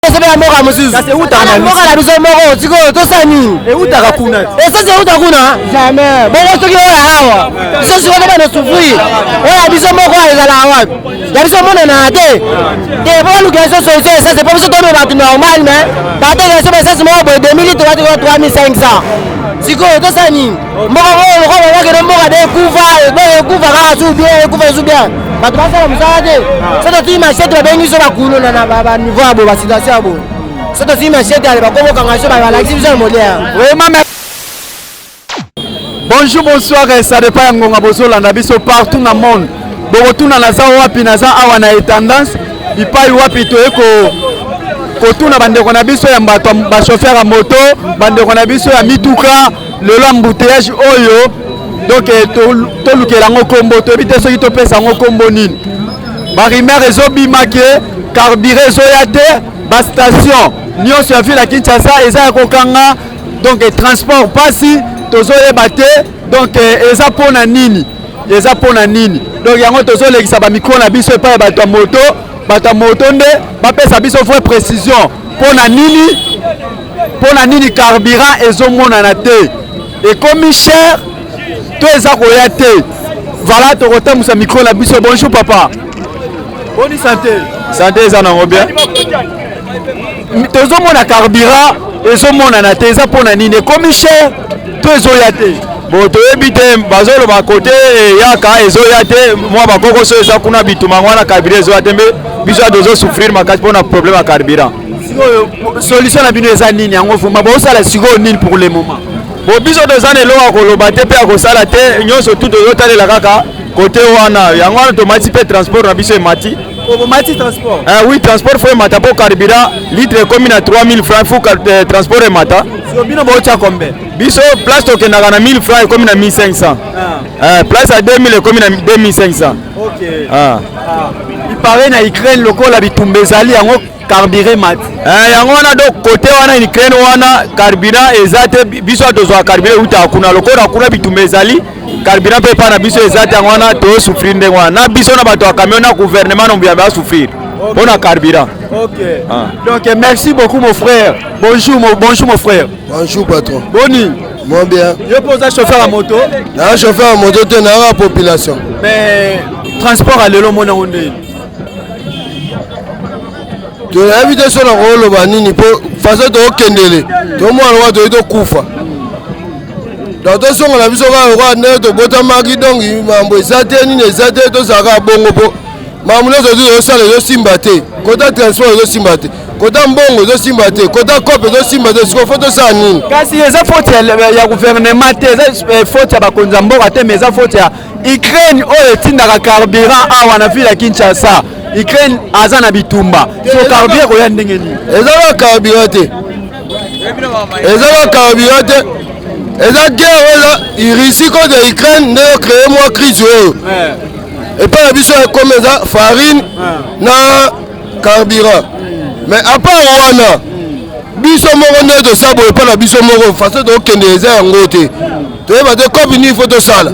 C'est bien mort monsieur. Ça c'est où t'as la mort la biso mort, tu connais tout ça ni. Et où t'as rakuna? Et ça c'est où t'as rakuna? Jamais. Bon on se dit là hawa. Biso si on va nous souffrir. Ouais biso mort quoi les ala hawa. Ya biso mona na te. Te bon l'occasion sociale ça c'est pas biso tomber dans normal mais. Ba te ça c'est moi 2000 3500. Tu connais tout ça ni. Mort on va que mort de kuva ka sou bien. Ba toi ça mzade. Ça tu m'achètes la bengi sur la kuno na ba niveau abo ba situation abo. Ça tu m'achètes aller ba komo kanga so ba la exhibition moderne. Vraiment bonjour, bonsoir, ça dépend ngonga bozo landa biso partout dans le monde. Bokotuna na za wapi na za awa na tendance, ipai wapi to eko kotuna bandeko na biso ya mbato ba chauffeur à moto, bandeko na biso ya mituka, le embouteillage oyo. Donc to lukela ngo kombo to bité soki to pesa ngo kombo nini. Ba rimer ezobima ke carburant ezoyate, ba station nyonso ya ville ya Kinshasa eza ya kokanga. Donc transport pasi tozoyeba te donc eza pona nini donc yango tozolekisa ba micro na biso epai bato ya moto nde bapesa biso vraie précision pona nini carburant ezomonana te ekomi cher to eza koya te. Voilà tokotambusa micro na biso. Bonjour papa. Bonne santé eza nango bien. Tozomona carburant ezomonana te eza pona nini ekomi cher to ezoya te. Bon toyebi te bazolo ba côté yaka ezoya te moi bakoko so eza kuna bituma ngwana carburant ezoya te mbe biso dozo souffrir makati pona problème ya carburant. Solution na bino eza nini yango fuma bo sala siko nini pour le moment. Bo biso dozane lo akoloba te pe akosala te nyonso tout oyotalela kaka côté wana yango wana tomati pe transport na biso emati. Mati transport. Oui, transport faut mata pour carburant litre comme na 3000 francs faut transport et mata. So bino bo tia combien? Biso place to kenaka na 1000 francs comme na 1500. Place à 2000 comme na 2500. OK. Il paraît na Ukraine lokola bitumbezali yango carburant mat. Yango wana donc côté wana Ukraine wana carburant ezate biso tozwa carburant uta kuna lokola kuna bitumbezali carburant pe pa na biso ezate yango wana to souffrir ndenge wana na biso na bato ya camion na gouvernement no bien ba souffrir. On a carburant. OK. Donc merci beaucoup mon frère. Bonjour mon frère. Bonjour patron. Boni. Moi bien. Je pose un chauffeur à moto. Un chauffeur à moto c'est la population. Mais transport à l'élo mona onde. Tu as invité sur la rôle banini pour façon de okendele. To moi on doit to kufa. Dans to son la biso ka roi ne to bota maki donc mambo ezate ni ezate to saka bongo po. Mamuna zo zo sala zo simbate. Kota transport zo simbate. Kota mbongo zo simbate. Kota kope zo simbate. Siko photo sa nini. Kasi eza faute ya gouvernement te eza faute ya bakonza mboka te mais eza faute ya Ukraine oyo tindaka carburant awa na ville ya Kinshasa. Ukraine aza na bitumba. So carburant ko ya ndenge ni. Eza ba carburant te. Eza guerre là, il risque de Ukraine de créer moi crise. Et pas la biso comme ça farine na carburant. Mais à part wana biso moko ne de sabo et pas la biso moko façon de kende eza ngote. To eba de combiner photo sala.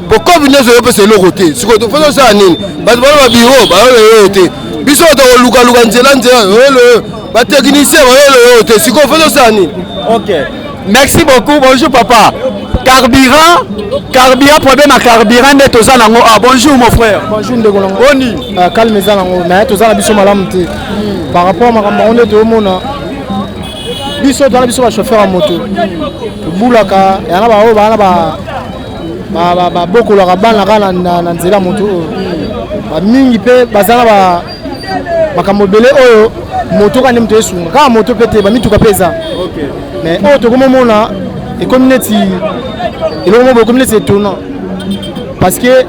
Pour combiner zo pe c'est le côté. Ce que to photo ça nini. Ba ba bureau ba le côté. Biso to luka nzela le ba technicien ba le côté. Ce que photo ça nini. OK. Merci beaucoup. Bonjour papa. Carburant, problème à carburant de toza nango. Bonjour mon frère. Bonjour Ndegolongo. Boni. Calme za nango. Mais toza na biso malamu te. Par rapport à makambo onde to mona. Biso dans biso ba chauffeur à moto. Bulaka yana ba o ba bokola ka bana kana na nzela moto. Ba mingi pe bazana ba makambo belé oyo moto ka nemto esunga. Ka moto pete ba mituka peza. OK. Mais oh to comme mona et comme neti et le comme c'est étonnant parce que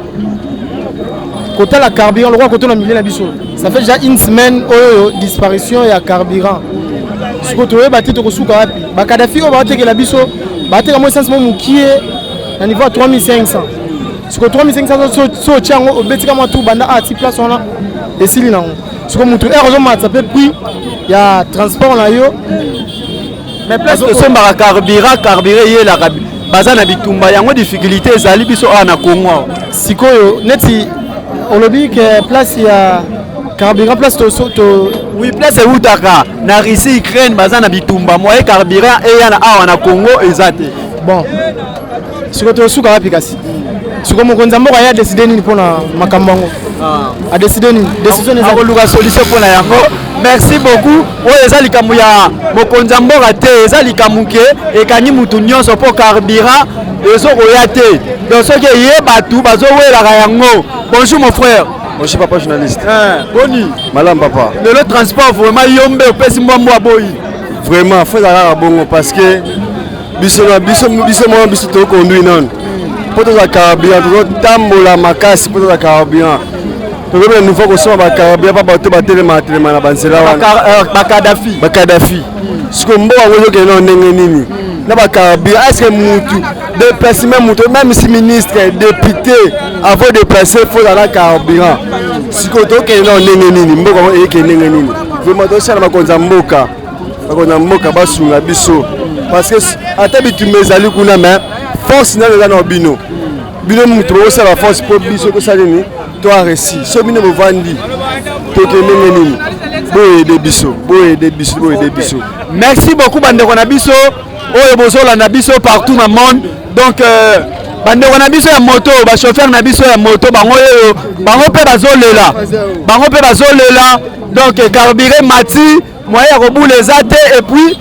côté la carburant le roi côté na milieu na biso ça fait déjà une semaine disparition ya carburant ce que tu veux battre to suka wapi ba Kadhafi o ba teke la biso ba teke mo essence mo mukie na niveau 3500 ce que 3500 so tiango obetika mo tout banda a ti place on a et sili na ce que mutu heureusement ça peut prix ya transport na yo. Mais place de somba carburant yé la baza na bitumba yango difficulté ezali biso ana Congo. Sikoyo neti olobi que place ya carburant place to Oui, place eutaka na Russie Ukraine baza na bitumba moye carburant eyana awa na Congo ezate. Bon. Siko to suka wapi kasi? Siko mokonza mboka ya décider nini pona makambo ngo? A décider nini? Décision ezako luka solution pona yango. Merci beaucoup. Oyo eza likambo ya mokonza mboka te, eza likambo ke ekani mutu nyonso po carburant ezokoya te. Donc soki ye batu bazowelaka yango. Bonjour mon frère. Bonjour papa journaliste. Boni. Malam papa. Le transport vraiment yombe opesi mbambo aboyi. Vraiment faut la bongo parce que biso to conduit non. Poto za carburant to tambola makasi poto za carburant. To ko nouveau ko soma ba carburant pa bato ba telema na banzela wana. Ba Kadhafi. Siko mbo wango ke non ndenge nini. Na ba carburant est-ce que mutu déplacement mutu même si ministre député avant de placer faut la carburant. Siko to ke non ndenge nini mbo wango e ke ndenge nini. Vraiment to sala makonza mboka. Makonza mboka basunga biso. Parce que ata bitumba ezali kuna mais force na eza na bino mutu bosala force po biso tosala nini to aresi so bino bovandi tokendenge nini boyede biso. Merci beaucoup bandeko na biso oyo bozolanda biso partout na monde. Donc bandeko na biso ya moto ba chauffeur na biso ya moto bango oyo bango pe bazolela donc carburant mati moyen ya kobula eza te et puis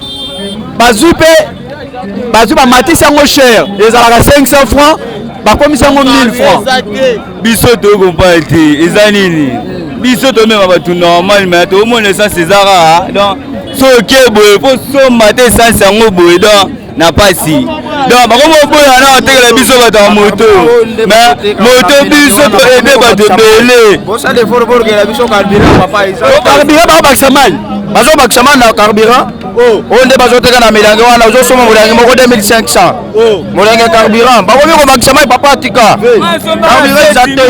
bazwi bamatisi yango cher ezalaka 500 francs bakomisi yango 1000 francs. Biso tokompa te eza nini biso tomema bato normal mais tomona essence ezaka donc soki boye po somba te essence yango boye donc na pasi donc bakomoboya na otekela biso bato ya moto mais moto biso toede bato ebele carburant bakobakisa mai bazobakisa mai na carburant oyo nde bazoteka na milangi wana ozosoma molangi moko 2500 molangi ya carburant bakomi kobakisa mai papa atika carburant eza te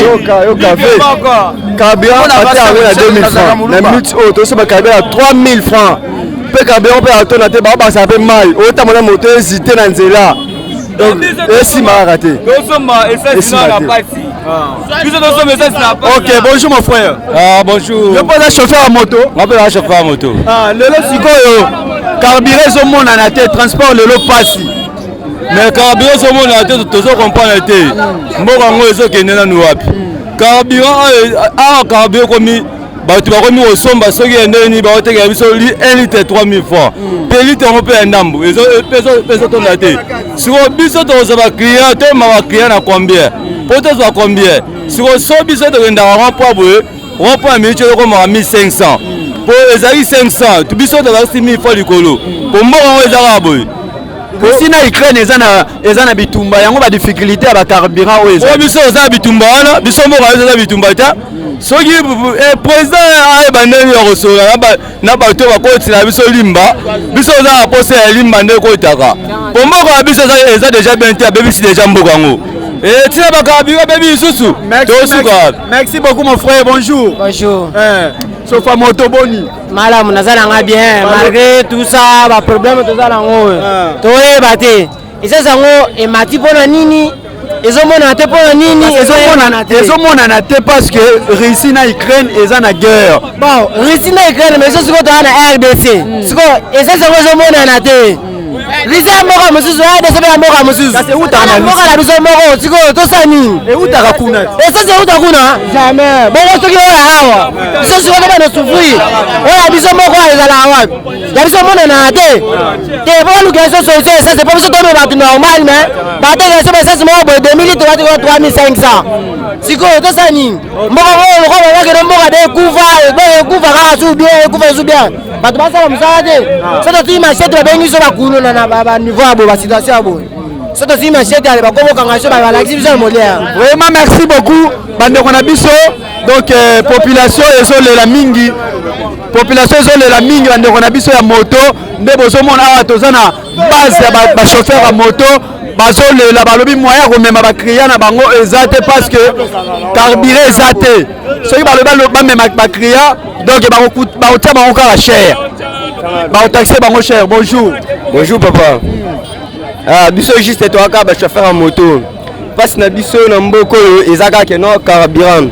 carburant ate yango na 2000 francs na minute oyo tosoma carburant ya 3000 francs mpe carburant mpe atona te bakobakisa mpe mai oyotamona moto ezite na nzela esimaka te. Ok, bonjour mon frère. Bonjour. Je peux être chauffeur à moto. On peut être chauffeur à moto. Lelo sikoyo carburant ezomonana te transport lelo pasi. Mais carburant ezomonana te tozokomprendre te mboka yango ezokende nanu wapi. Carburant komi bato bakomi kosomba soki endeni bakotekela biso 1 litre 3000 francs mpe litre yango mpe ya ndambu ezotonda te. Siko biso tokozwa baclient toyema baclient na combien po tozwa combien. Siko so biso tokendaka rond-point boye rond-point ya minute ezokomaka 1500 po ezali 500 biso tozalisi 1000 francs likolo po mboka yango ezalaka boye. Russie na Ukraine eza na bitumba yango ba difficulté ya ba carburant oyo eza. Biso eza na bitumba wana biso mboka eza na bitumba ta soki président ayeba ndenge ya kosola na bato bakotila biso limba biso oza na posa ya limba nde ekotaka po mboka ya biso eza deja bien te abebisi deja mboka yango tina bakarburant bebi lisusu tosuka. Merci beaucoup mon frère, bonjour. Bonjour. Sofa moto boni. Malamu nazala nga bien malgré tout ça ba problème tozala ngo. Toyeba te. Isa ngo emati pona nini? Ezomona te pona nini? Ezomona te parce que Russie na Ukraine eza na guerre. Bon, Russie na Ukraine mais siko to na RDC. Siko eza ngo ezomona te. Russie moko mususu RDC be moko mususu. Kasi utaka na moko la biso moko siko to sani. Utaka kuna. Esa se utakuna? Jamais. Bon soki oya hawa. Biso siko to na souffrir. Oya biso moko ezala wapi? Ya biso mona na te. Te bo luka so esa c'est pas biso to ba normal mais ba te esa ba esa moko 2000 litres 3500. Siko to sani. Moko ko ba mboka de kufa ka su bien. Bato basala musala te. Soto tu machete babengi so bakulu na ba niveau abo ba situation abo. Soto tu machete ale bakoboka ngaso ba balakisi biso modèle. Vraiment merci beaucoup bandeko na biso. Donc population ezolela mingi. Population ezolela mingi bandeko na biso ya moto nde bozomona awa toza na base ya ba chauffeur ya moto bazolela balobi moya komema bakria na bango eza te parce que carburant eza te. Soki balobi bamema bakria donc bakotia bango kaka cher bakotaxe bango cher. Bonjour. Bonjour papa. Biso juste toaka ba chauffeur ya moto parce na biso na mboko oyo eza kaka no carburant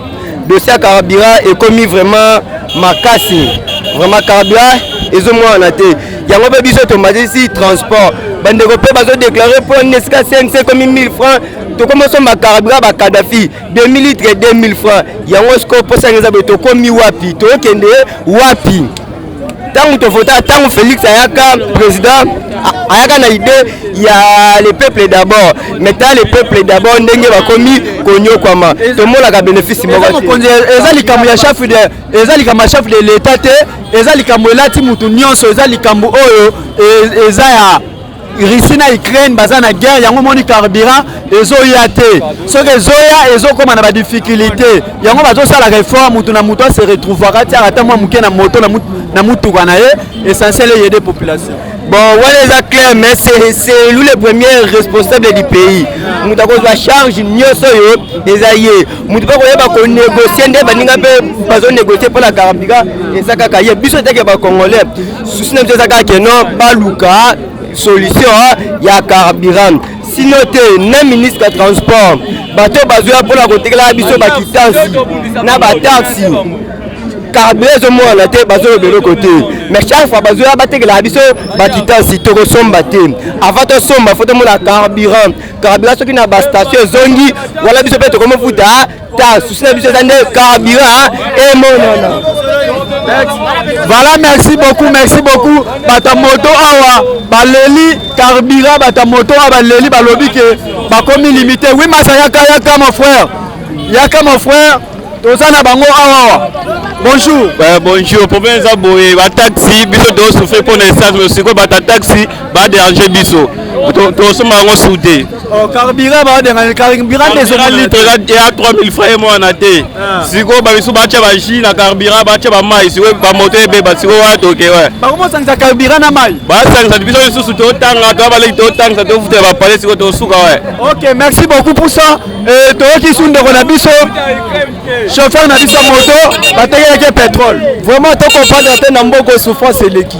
dossier carburant est commis vraiment makasi. Vraiment carburant ils ont moins en athée. Il y a un peu de tomate transport. Bande européen bazo déclaré pour un SK 5 c'est comme 1000 francs. To commence ma carburant ba Kadhafi 2000 litres 2000 francs. Il y a un scope pour ça les abeto comme wapi. To kende wapi. Tant que vote tant Félix Ayaka président Ayaka na idée il y a le peuple d'abord. Maintenant le peuple d'abord ndenge ba komi konyo kwama. To mola ka bénéfice mo bakonzi ezali kamu ya chef de ezali kama chef de l'état te ezali kamu elati mutu nyonso ezali kamu oyo eza ya Russie na Ukraine baza na guerre yango moni carburant ezoya te soki ezoya ezokoma na ba difficulté yango bazosala réforme mutu na mutu se retrouvera ti ata mwa muke na moto na mutuka na ye essentiel aider population. Bon, voilà les clair, mais c'est lui le premier responsable du pays. Nous avons la charge, nous sommes des alliés. Nous devons négocier, nous devons négocier pour la carburant et ça cacaille. Biso te que ba congolais. Souci n'est pas que non, pas Luka. Solution, il y a carburant. Sinon, le ministre du transport, bateau bazoua pour la côté là, biso ba quittance, na ba taxi. Carburant au moins la tête bazo de l'autre côté. Mais chaque fois bazoua batte que la biso ba quittance, to resomba te. Avant de somba, faut demander la carburant. Carburant ce qui n'a pas station zongi, voilà biso peut comment fouta. Ta souci n'a biso zande carburant et mon Voilà, merci beaucoup. Batamoto awa, baleli carburant, batamoto awa, baleli balobi ke bakomi limité. Oui, masa yaka mon frère. Tozana bango awa. Bonjour. Bonjour. Problème ça boye, ba taxi, biso do souffrir pour l'essence, mais c'est quoi ba taxi, ba déranger biso. To so mango soudé. Oh, carburant ba déranger, carburant des litres ya 3000 francs moi na té. Siko ba biso ba tia ba ji na carburant, ba tia ba mai, siko ba moto ebe ba siko wa to ke ouais. Ba comment ça carburant na mai? Ba ça biso sous to tanga, to ba le to tanga, to futa ba parler siko to suka ouais. OK, merci beaucoup pour ça. Et to ki sunde ko na biso. Chauffeur na biso moto, ba teke pétrole. Vraiment to comprendre te na mboko souffrance eleki.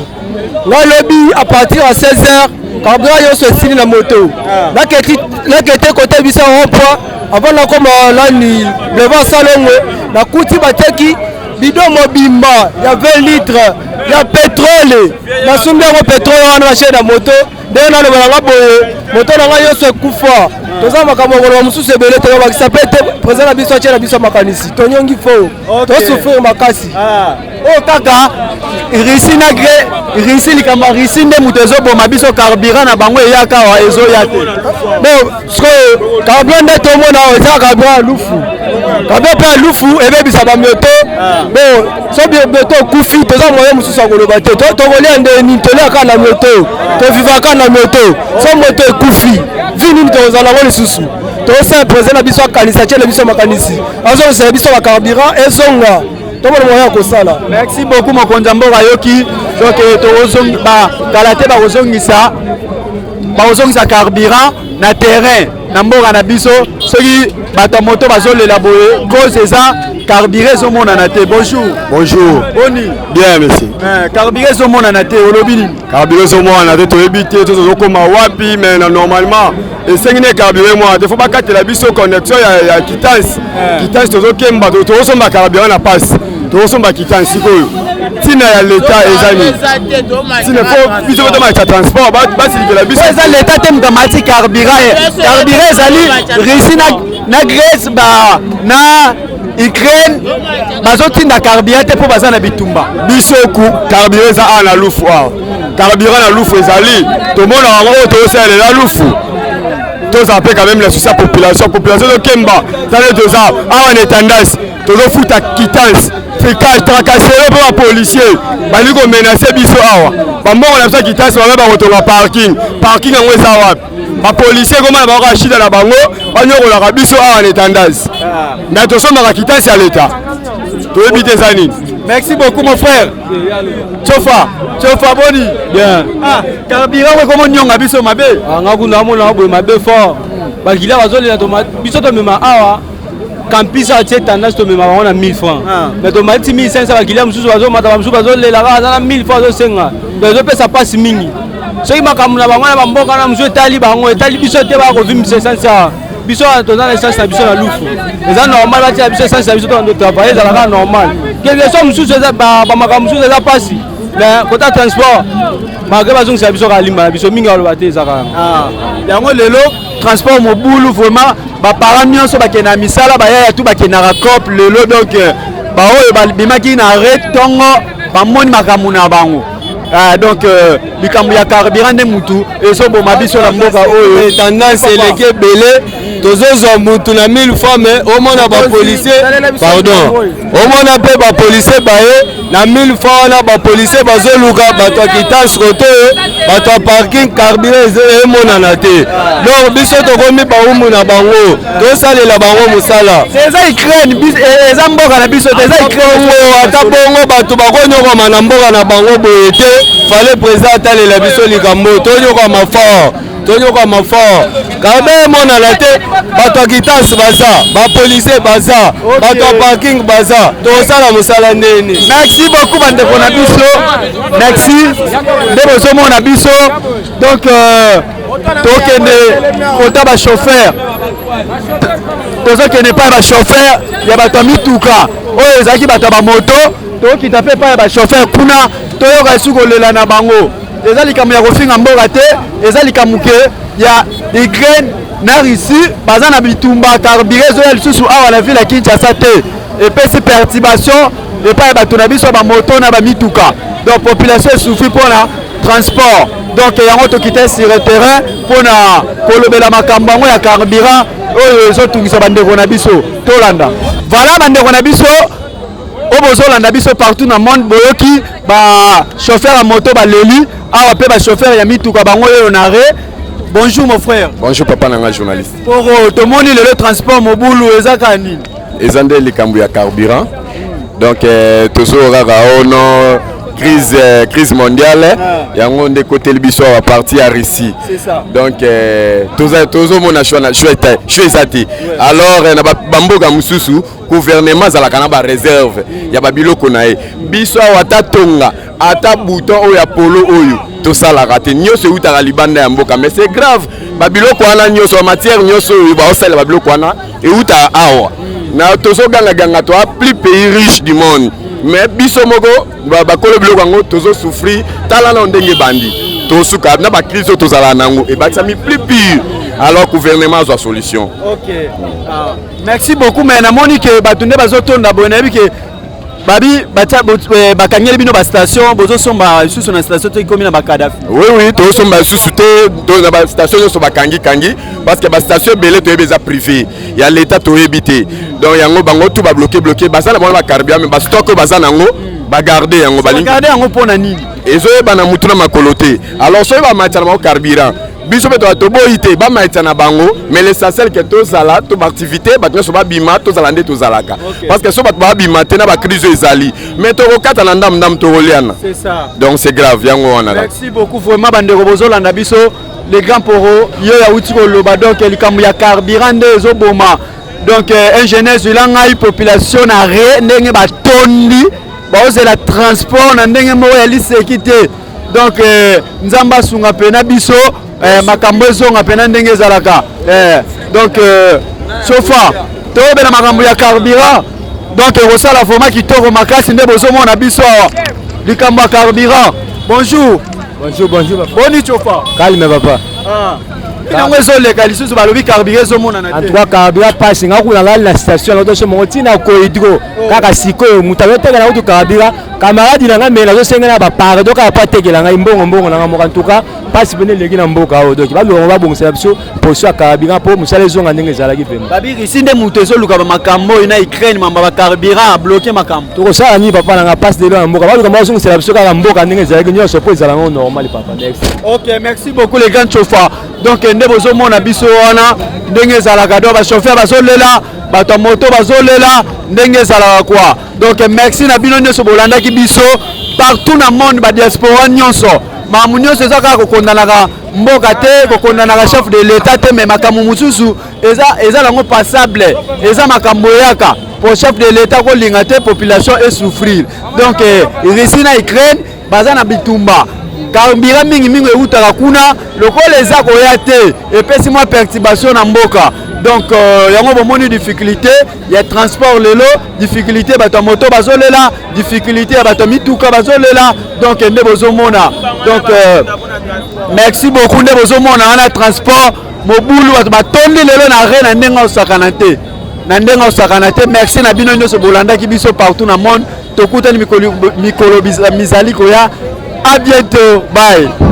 Nga lobby à partir à 16h, carburant yo se signe la moto. Là que te côté biso rond-point, avant la comme là ni le vent salongo, na kuti bateki bidon mobimba, il y a 20 litres, il y a pétrole. Na sumbe ko pétrole wana na chaîne na moto, dès na le balanga boye, moto na yo se kufa. Toza makambo ngolo mususu ebele to ba kisapete président na biso chaîne na biso makanisi. Tonyongi fo. To souffrir makasi. Oh kaka Russie likamba Russie nde mutu ezoboma biso carburant na bango eyaka wa ezoya te. Bon, ce carburant nde tomona eza carburant lufu. Carburant pe lufu ebebisa ba moto. Bon, so bi moto kufi toza moyen mususu akoloba te. To kolia ndeni toliaka na moto. To vivaka na moto. So moto ekufi. Vini tozala ngo lisusu. To se président na biso akanisa tiele biso makanisi. Azo se biso ba carburant ezonga. Merci beaucoup mokonza mboka yoki donc tozongi ba kalate ba ozongisa carburant na terrain na mboka na biso soki bato moto bazolela boye cause eza carburant ezomona na te. Bonjour. Boni. Bien merci. Carburant ezomona na te olobi nini? Carburant ezomona na te toyebi te tozokoma wapi mais normalement esengi ne carburant moi te faut pas katela biso connexion ya quittance. Quittance tozokemba tozosomba carburant na passe. Tozosomba quittance sikoyo. Tina ya l'état ezali. Tina faut biso to ma transport basi la biso eza l'état te mtamati carburant. Carburant ezali Russie na Grèce ba na Ukraine bazotinda carburant te po baza na bitumba. Biso ku carburant eza na lufu awa. Carburant na lufu ezali. Tomona wango tozosala la lufu. Toza pe quand même la souci population de Kemba. Ça les deux ans awa na tendance. Tozo futa quittance. Fricage tracasser pour la policier. Bali ko menacer biso awa. Ba mbongo na biso quittance ba ba kotonga parking. Parking ngo eza wapi? Ba policier comment ba ka shida na bango, ba nyoko la biso awa na tendance. Na to soma ka quittance ya l'état. To éviter ça nini? Merci beaucoup mon frère. Chofa boni. Bien. Carburant ko comment nyonga biso mabe? Ngakuna mona boye mabe fort. Ba kila bazolela to biso to mema awa. Campus a cette tendance to mema on a 1000 francs. Mais to mati 1500 ba kila mususu bazomata ba mususu bazolela ba 1000 francs zo senga. Bezo pesa passe mingi. Soki makamuna bango na bamboka na mususu etali bango etali biso te ba ko vimisa sansa. biso toza na essence na biso na lufu eza normal batia biso essence na biso to travailler ezalaka normal quelque chose mosusu eza bamakambo mosusu eza mpasi mais kota transport malgré bazongisa biso kalimba na biso mingi aloba te ezaka yango lelo transport mobulu vraiment baparent nyonso bakende na misala bayaya tu bakendaka cope lelo donc baoyo bimaki na arrêt ntongo bamoni makambo na bango donc likambo ya carburant nde mutu ezoboma biso na mboka oyo tendance eleki ebele tozozwa mutu na 1000 fois mais omona bapolisier pardon omona mpe bapolisier baye na 1000 fois wana bapolisier bazoluka bato ya kitance kote bato ya parking carburant emonana te donc biso tokomi baumu na bango tosalela bango mosala eza Ukraine eza mboka na biso te eza Ukraine ata bongo bato bakonyokama na mboka na bango boye te fallait président atalela biso likambo tonyokama fort tonyokama fort kabe emonana te bato ya kitance baza bapolisier baza bato ya parking baza tosala mosala ndeni. Merci beaucoup bandeko na biso merci nde bozomona biso donc tokende kota bachauffeur tozokende epai ya bachauffeur ya bato ya mituka oyo ezalaki bato ya bamoto tokita mpe epai ya bachauffeur kuna toyoka esu kolela na bango eza likambo ya kofinga mboka te eza likambo ke ya Ukraine na Russie baza na bitumba carburant ezoya lisusu awa na ville ya Kinshasa te epesi perturbation epai ya bato na biso bamoto na bamituka donc population esouffri mpona transport donc yango tokita sur le terrain mpona kolobela makambo yango ya carburant oyo ezotungisa bandeko na biso tolanda voilà bandeko na biso oyo bozolanda biso partout na monde boyoki bachauffeur ya moto baleli awa mpe bachauffeur ya mituka bango oyo na re. Bonjour mon frère. Bonjour papa nanga journaliste. Pour tomoni le transport mobile ezaka nini? Ezande likambo ya carburant. Donc toujours rara ono crise mondiale yango nde côté biso à partir à Russie. C'est ça. Donc toujours mon national chouezati. Alors na bamboga mususu gouvernement zalaka na ba réserve ya babiloko na e. Biso ata tonga ata bouton oyo ya polo oyo tout ça la raté nyonso utaka libanda ya mboka mais c'est grave babiloko wana nyonso matière nyonso ba osala babiloko wana et uta awa na tozo ganga to plus pays riche du monde mais biso moko ba kolo biloko ngo tozo souffrir tala na ndenge bandi to suka na ba crise to zala nango et ba sami plus pire alors gouvernement a solution. OK. Merci beaucoup mais na moni ke batunde bazotonda bonebi ke babi bakangeli bino ba station bozo somba susu na station to komi na bakadafi. Oui to somba susu te do na ba station so bakangi parce que ba station belé to ebeza privé ya l'état to ebité donc yango bango tout ba bloqué basala bona ba carburant mais ba stock bazana ngo ba garder yango bali garder yango pona nini ezo bana mutuna makolote alors so ba matala ma carburant biso beto to boyite ba maitana bango mais l'essentiel que to sala to activité ba to ba bima to zalande to zalaka parce que so ba bima te na ba crise ezali mais to kokata na ndam to oliana c'est ça donc c'est grave yango wana. Merci beaucoup vraiment bandeko bozolanda biso les grands poro yo ya uti ko loba donc likambo ya carburant nde ezoboma donc ingénieur zilanga population na re ndenge ba tondi ba ozela transport na ndenge mo ya lisekité donc nzamba sunga pena biso makambo ezonga pena ndenge ezalaka donc sofa tobela makambo ya carburant donc ekosala format kitoko makasi nde bozomona biso likambo ya carburant. Bonjour. Bonjour papa. Boni chofa. Calme papa. Nango ezoleka lisusu balobi carburant ezomona na te. En tout cas carburant passe ngakuna ngali na station na toso mongo tina ko hydro kaka sikoyo mutabe teka na utu carburant camarade nanga mela zo senga na ba pardon ka pa tekela ngai mbongo nanga mo en tout cas passe bene leki na mboka o donc ba lo ba bongisa biso poso ya carburant po musala ezonga ndenge ezalaki pemba. Babiri sinde mutu ezoluka ba makambo ina Ukraine mamba ba carburant a bloquer makambo. To sala ni papa nanga passe de lo mboka ba lo kama zongisa biso kaka mboka ndenge ezalaki nyoso po ezalanga normal papa. OK, merci beaucoup les grands chauffeurs. Donc nde bozomona biso wana ndenge ezalaka do ba chauffeur bazolela bato moto bazolela ndenge ezalaka quoi. Donc merci na bino nyonso bolandaki biso partout na monde ba diaspora nyonso mamu nyonso ezaka kokondanaka mboka te kokondanaka chef de l'état te mais makambo mususu eza lango passable eza makambo yaka pour chef de l'état ko linga te population et souffrir donc Russie na Ukraine baza na bitumba carburant mingi utaka kuna lokola eza koya te epesi mwa perturbation na mboka donc yango bomoni difficulté ya transport lelo, difficulté bato moto bazolela, difficulté ya bato mituka bazolela, donc nde bozomona. Donc merci beaucoup nde bozomona wana transport mobulu bato batondi lelo na re na ndenga osakana te. Na ndenga osakana te. Merci na bino nyonso bolandaki biso partout na monde. Tokutani mikolo mizali koya. À bientôt. Bye.